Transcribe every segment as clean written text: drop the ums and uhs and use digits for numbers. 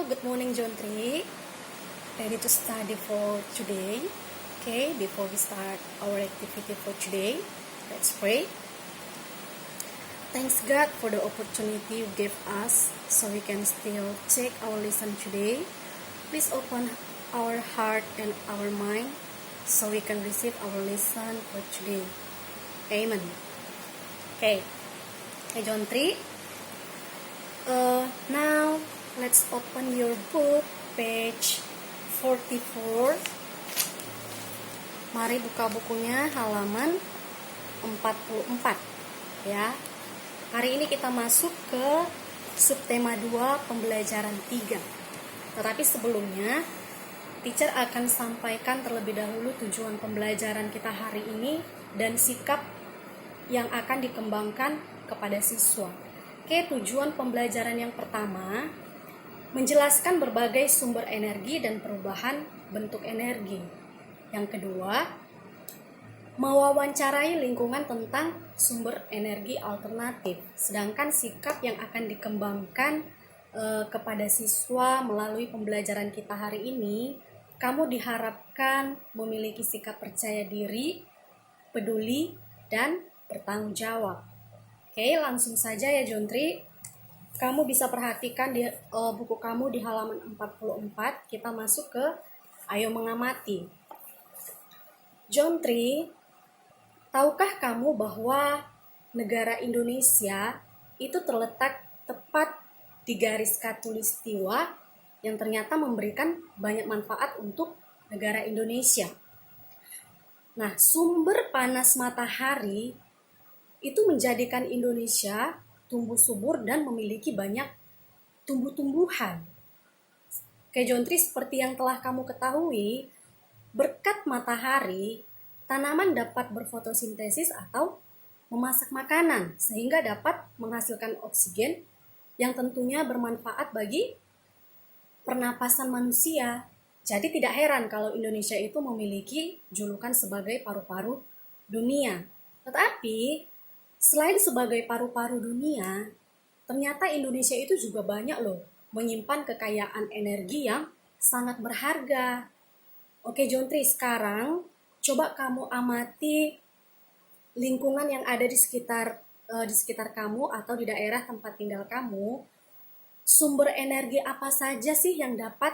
Good morning, John 3. Ready to study for today? Okay, before we start our activity for today, let's pray. Thanks God for the opportunity you gave us so we can still take our lesson today. Please open our heart and our mind so we can receive our lesson for today. Amen. Okay, John 3. Now, let's open your book, page 44. Mari buka bukunya halaman 44 ya. Hari ini kita masuk ke subtema 2 pembelajaran 3. Tetapi sebelumnya, teacher akan sampaikan terlebih dahulu tujuan pembelajaran kita hari ini dan sikap yang akan dikembangkan kepada siswa. Oke, tujuan pembelajaran yang pertama, menjelaskan berbagai sumber energi dan perubahan bentuk energi. Yang kedua, mewawancarai lingkungan tentang sumber energi alternatif. Sedangkan sikap yang akan dikembangkan kepada siswa melalui pembelajaran kita hari ini, kamu diharapkan memiliki sikap percaya diri, peduli, dan bertanggung jawab. Oke, langsung saja ya John 3. Kamu bisa perhatikan di buku kamu di halaman 44. Kita masuk ke Ayo Mengamati. John 3, tahukah kamu bahwa negara Indonesia itu terletak tepat di garis khatulistiwa yang ternyata memberikan banyak manfaat untuk negara Indonesia. Nah, sumber panas matahari itu menjadikan Indonesia tumbuh subur dan memiliki banyak tumbuh-tumbuhan. Oke, John 3, seperti yang telah kamu ketahui, berkat matahari, tanaman dapat berfotosintesis atau memasak makanan, sehingga dapat menghasilkan oksigen yang tentunya bermanfaat bagi pernapasan manusia. Jadi tidak heran kalau Indonesia itu memiliki julukan sebagai paru-paru dunia. Tetapi selain sebagai paru-paru dunia, ternyata Indonesia itu juga banyak loh menyimpan kekayaan energi yang sangat berharga. Oke John 3, sekarang coba kamu amati lingkungan yang ada di sekitar kamu atau di daerah tempat tinggal kamu. Sumber energi apa saja sih yang dapat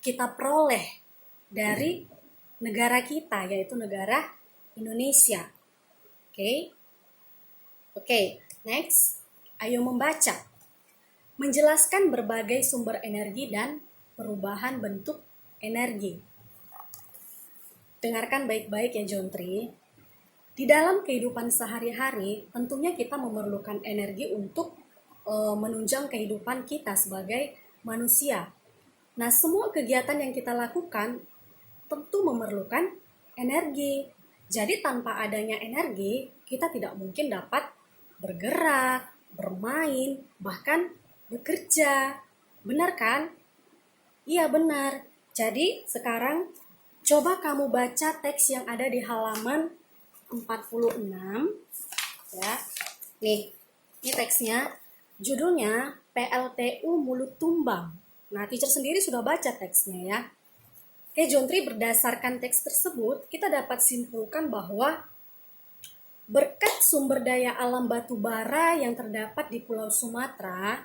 kita peroleh dari negara kita, yaitu negara Indonesia. Oke, next. Ayo membaca. Menjelaskan berbagai sumber energi dan perubahan bentuk energi. Dengarkan baik-baik ya John 3. Di dalam kehidupan sehari-hari, tentunya kita memerlukan energi untuk menunjang kehidupan kita sebagai manusia. Nah, semua kegiatan yang kita lakukan tentu memerlukan energi. Jadi tanpa adanya energi, kita tidak mungkin dapat bergerak, bermain, bahkan bekerja. Benar kan? Iya benar. Jadi sekarang coba kamu baca teks yang ada di halaman 46. Ya. Nih, ini teksnya. Judulnya PLTU Mulut Tumbang. Nah, teacher sendiri sudah baca teksnya ya. Oke, John 3, berdasarkan teks tersebut, kita dapat simpulkan bahwa berkat sumber daya alam batu bara yang terdapat di Pulau Sumatera,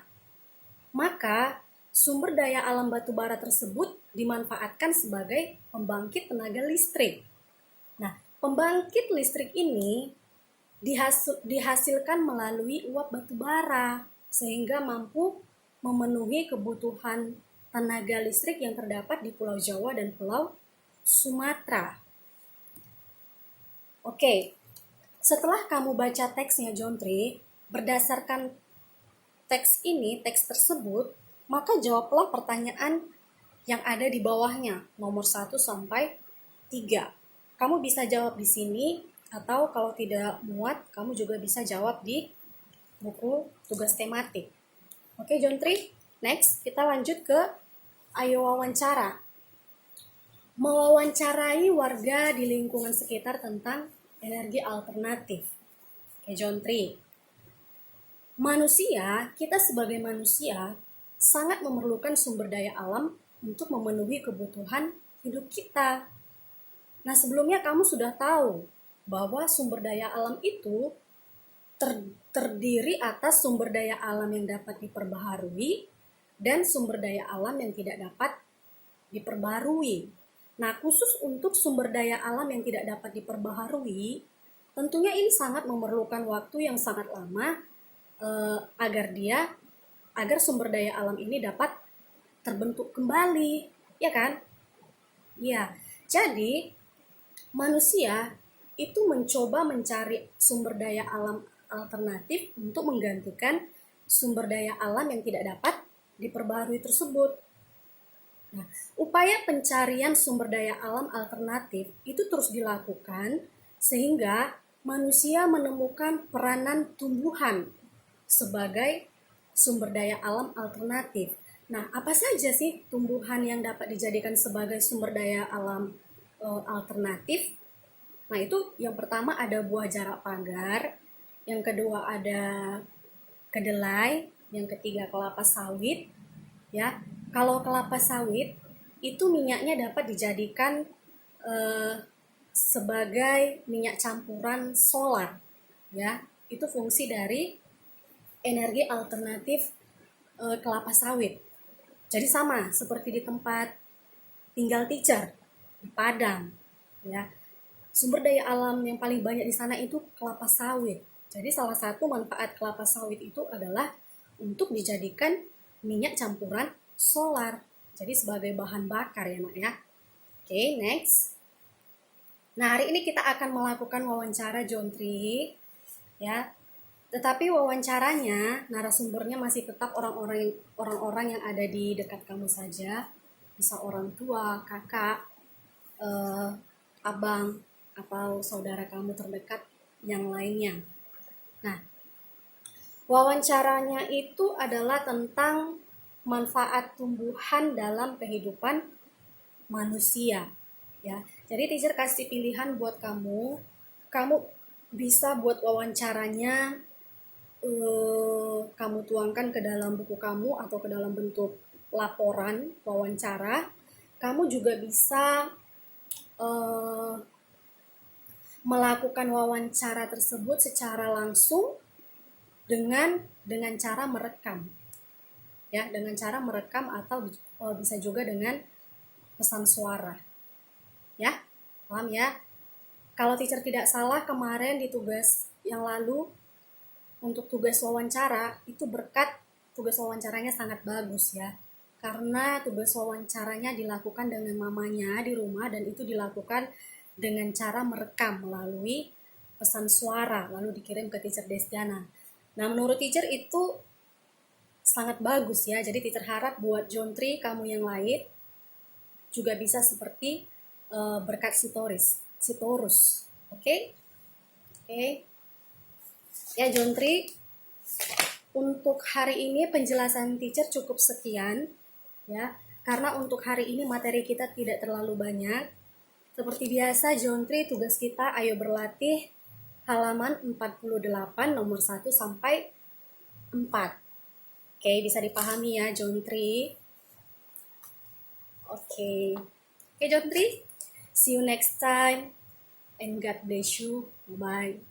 maka sumber daya alam batu bara tersebut dimanfaatkan sebagai pembangkit tenaga listrik. Nah, pembangkit listrik ini dihasilkan melalui uap batu bara, sehingga mampu memenuhi kebutuhan tenaga listrik yang terdapat di Pulau Jawa dan Pulau Sumatera. Oke, setelah kamu baca teksnya John 3, berdasarkan teks tersebut, maka jawablah pertanyaan yang ada di bawahnya, nomor 1 sampai 3. Kamu bisa jawab di sini, atau kalau tidak muat, kamu juga bisa jawab di buku tugas tematik. Oke John 3, next kita lanjut ke Ayo Wawancara. Mewawancarai warga di lingkungan sekitar tentang energi alternatif. Oke John 3. Kita sebagai manusia sangat memerlukan sumber daya alam untuk memenuhi kebutuhan hidup kita. Nah, sebelumnya kamu sudah tahu bahwa sumber daya alam itu terdiri atas sumber daya alam yang dapat diperbaharui dan sumber daya alam yang tidak dapat diperbaharui. Nah, khusus untuk sumber daya alam yang tidak dapat diperbaharui, tentunya ini sangat memerlukan waktu yang sangat lama agar sumber daya alam ini dapat terbentuk kembali, ya kan? Ya, jadi manusia itu mencoba mencari sumber daya alam alternatif untuk menggantikan sumber daya alam yang tidak dapat diperbaharui tersebut. Nah, upaya pencarian sumber daya alam alternatif itu terus dilakukan sehingga manusia menemukan peranan tumbuhan sebagai sumber daya alam alternatif. Nah, apa saja sih tumbuhan yang dapat dijadikan sebagai sumber daya alam alternatif? Nah, itu yang pertama ada buah jarak pagar, yang kedua ada kedelai, yang ketiga kelapa sawit. Ya, kalau kelapa sawit itu minyaknya dapat dijadikan sebagai minyak campuran solar. Ya, itu fungsi dari energi alternatif kelapa sawit. Jadi sama seperti di tempat tinggal teacher di Padang, ya. Sumber daya alam yang paling banyak di sana itu kelapa sawit. Jadi salah satu manfaat kelapa sawit itu adalah untuk dijadikan minyak campuran solar. Jadi sebagai bahan bakar ya, Nak ya. Oke, next. Nah, hari ini kita akan melakukan wawancara Jontri, ya. Tetapi wawancaranya, narasumbernya masih tetap orang-orang yang ada di dekat kamu saja. Bisa orang tua, kakak, abang, atau saudara kamu terdekat yang lainnya. Nah, wawancaranya itu adalah tentang manfaat tumbuhan dalam kehidupan manusia. Ya, jadi teacher kasih pilihan buat kamu. Kamu bisa buat wawancaranya kamu tuangkan ke dalam buku kamu atau ke dalam bentuk laporan wawancara. Kamu juga bisa melakukan wawancara tersebut secara langsung dengan cara merekam, ya, dengan cara merekam atau bisa juga dengan pesan suara, ya, paham ya? Kalau teacher tidak salah kemarin di tugas yang lalu untuk tugas wawancara itu berkat tugas wawancaranya sangat bagus ya, karena tugas wawancaranya dilakukan dengan mamanya di rumah dan itu dilakukan dengan cara merekam melalui pesan suara lalu dikirim ke teacher Destiana. Nah, menurut teacher itu sangat bagus ya, jadi teacher harap buat Jontri kamu yang lain juga bisa seperti berkat Sitorus. Oke? Ya Jontri, untuk hari ini penjelasan teacher cukup sekian ya, karena untuk hari ini materi kita tidak terlalu banyak. Seperti biasa Jontri, tugas kita ayo berlatih halaman 48 nomor 1 sampai 4. Oke, bisa dipahami ya Jontri. Oke, Jontri, see you next time and God bless you. Bye.